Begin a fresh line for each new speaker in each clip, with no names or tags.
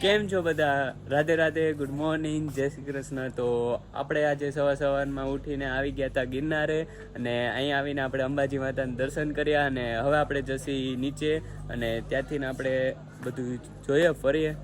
કેમ છો બધા? રાધે રાધે, ગુડ મોર્નિંગ, જય શ્રી કૃષ્ણ. તો આપણે આજે સવારમાં ઉઠીને આવી ગયા હતા ગિરનારે, અને અહીંયા આવીને આપણે અંબાજી માતાના દર્શન કર્યા, અને હવે આપણે જશી નીચે, અને ત્યાંથી આપણે બધું જોઈએ, ફરીએ.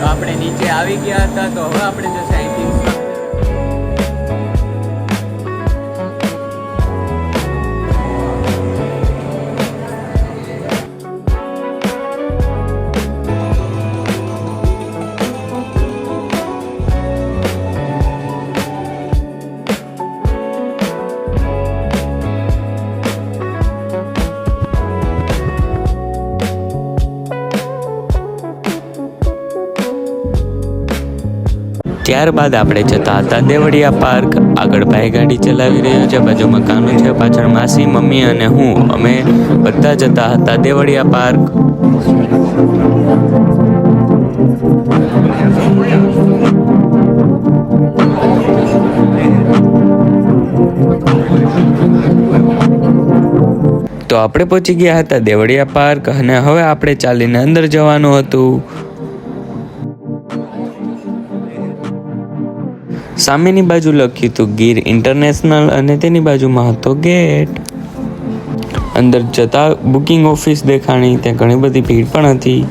આપણે નીચે આવી ગયા હતા, તો હવે આપણે જશે અહીંથી. ત્યારબાદ આપણે જતા હતા દેવળિયા પાર્ક. આગળ ભાઈ ગાડી ચલાવી રહ્યો છે, બાજુમાં કાનું છે, પાછળ માસી, મમ્મી અને હું. અમે બધા જતા હતા દેવળિયા પાર્ક. તો આપણે પહોંચી ગયા હતા દેવળિયા પાર્ક, અને હવે આપણે ચાલીને અંદર જવાનું હતું. સામેની બાજુ લખ્યું હતું ગીર ઇન્ટરનેશનલ, અને તેની બાજુમાં હતો ગેટ. અંદર જતા બુકિંગ ઓફિસ દેખાણી, ત્યાં ઘણી બધી ભીડ પણ હતી.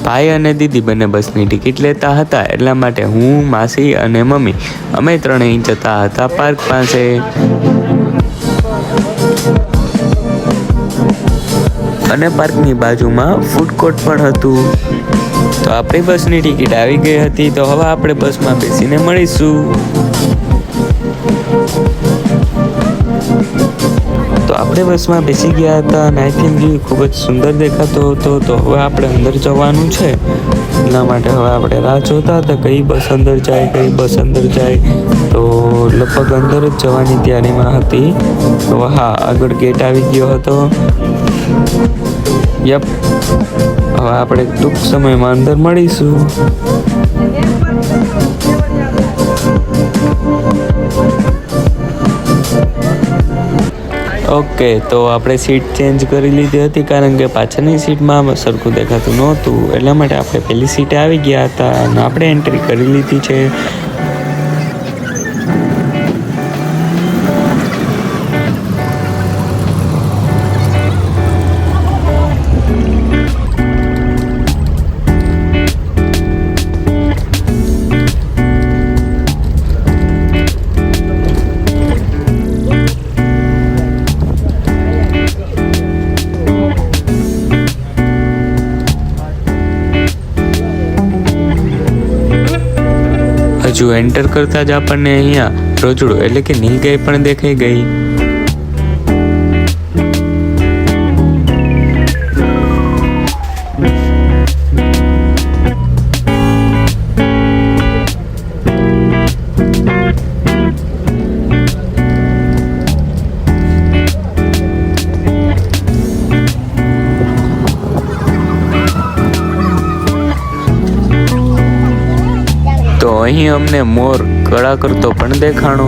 ભાઈ અને દીદી બંને બસની ટિકિટ લેતા હતા, એટલા માટે હું, માસી અને મમ્મી અમે ત્રણેય જતા હતા પાર્ક પાસે. અને પાર્કની બાજુમાં ફૂડ કોર્ટ પણ હતું. તો આપણી બસની ટિકિટ આવી ગઈ હતી, તો હવે આપણે બસમાં બેસીને મળીશું. તો આપણે બસમાં બેસી ગયા હતા, અને આઈ થિંક વ્યૂ ખૂબ જ સુંદર દેખાતો હતો. તો હવે આપણે અંદર જવાનું છે, એટલા માટે હવે આપણે રાહ જોતા હતા કઈ બસ અંદર જાય, કઈ બસ અંદર જાય. તો લગભગ અંદર જ જવાની તૈયારીમાં હતી. તો હા, આગળ ગેટ આવી ગયો હતો. યપ, હવે આપણે ટૂંક સમયમાં અંદર મળીશું. ઓકે, તો આપણે સીટ ચેન્જ કરી લીધી હતી, કારણ કે પાછળની સીટમાં સરખું દેખાતું નહોતું, એટલા માટે આપણે પહેલી સીટે આવી ગયા હતા, અને આપણે એન્ટ્રી કરી લીધી છે. હજુ એન્ટર કરતા જ આપણને અહીંયા રોજડું એટલે કે નીલગાય પણ દેખાઈ ગઈ. તો અહીં અમને મોર કળા કરતો પણ દેખાણો.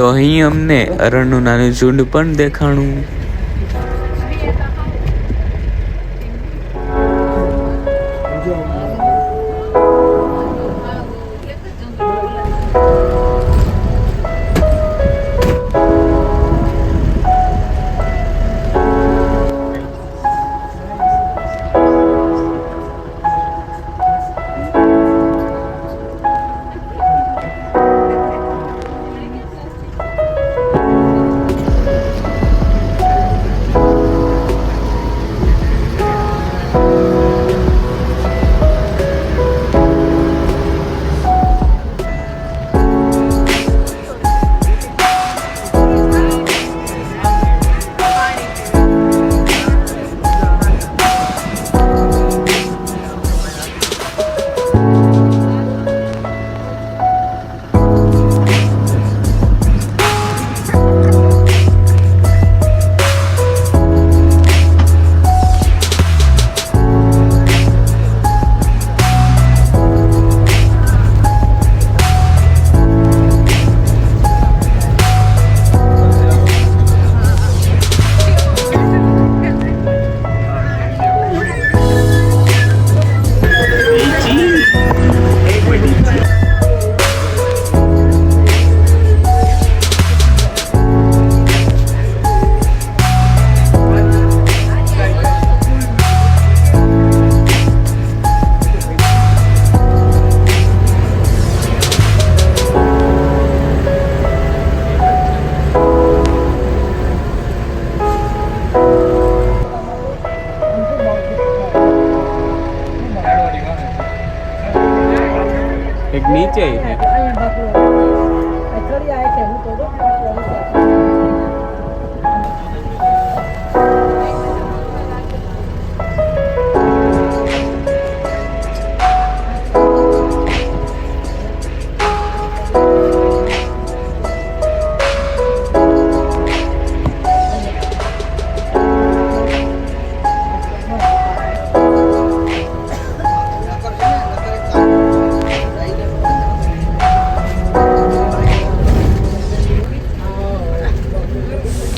તો અહીં અમને અરણનું નાનું ઝુંડ પણ દેખાણું. એક નીચે છે.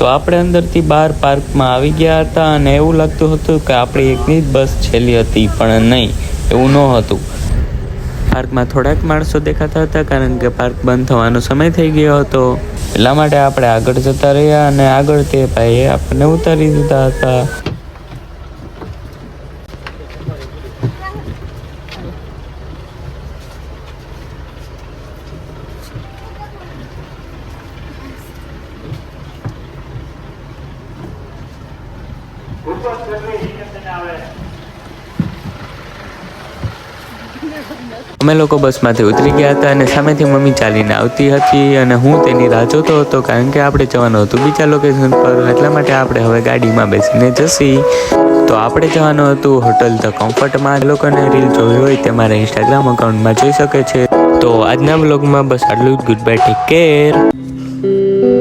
તો આપણે અંદરથી બહાર પાર્કમાં આવી ગયા હતા અને એવું લાગતું હતું કે આપણી એકની જ બસ છેલ્લી હતી, પણ નહીં, એવું ન હતું. પાર્કમાં થોડાક માણસો દેખાતા હતા કારણ કે પાર્ક બંધ થવાનો સમય થઈ ગયો હતો. એટલા માટે આપણે આગળ જતા રહ્યા અને આગળ તે ભાઈએ આપણને ઉતારી દીધા હતા. અમે લોકો બસમાંથી ઉતરી ગયા હતા અને સામેથી મમ્મી ચાલીને આવતી હતી અને હું તેની રાહ જોતો હતો કારણ કે આપણે જવાનું હતું બીજા લોકેશન પર. એટલા માટે આપણે હવે ગાડીમાં બેસીને જશી. તો આપણે જવાનું હતું હોટલ ધ કમ્ફર્ટમાં. લોકોને રીલ જોઈ હોય તે મારા ઇન્સ્ટાગ્રામ અકાઉન્ટમાં જોઈ શકે છે. તો આજના બ્લોગમાં બસ આટલું જ. Good bye, take care.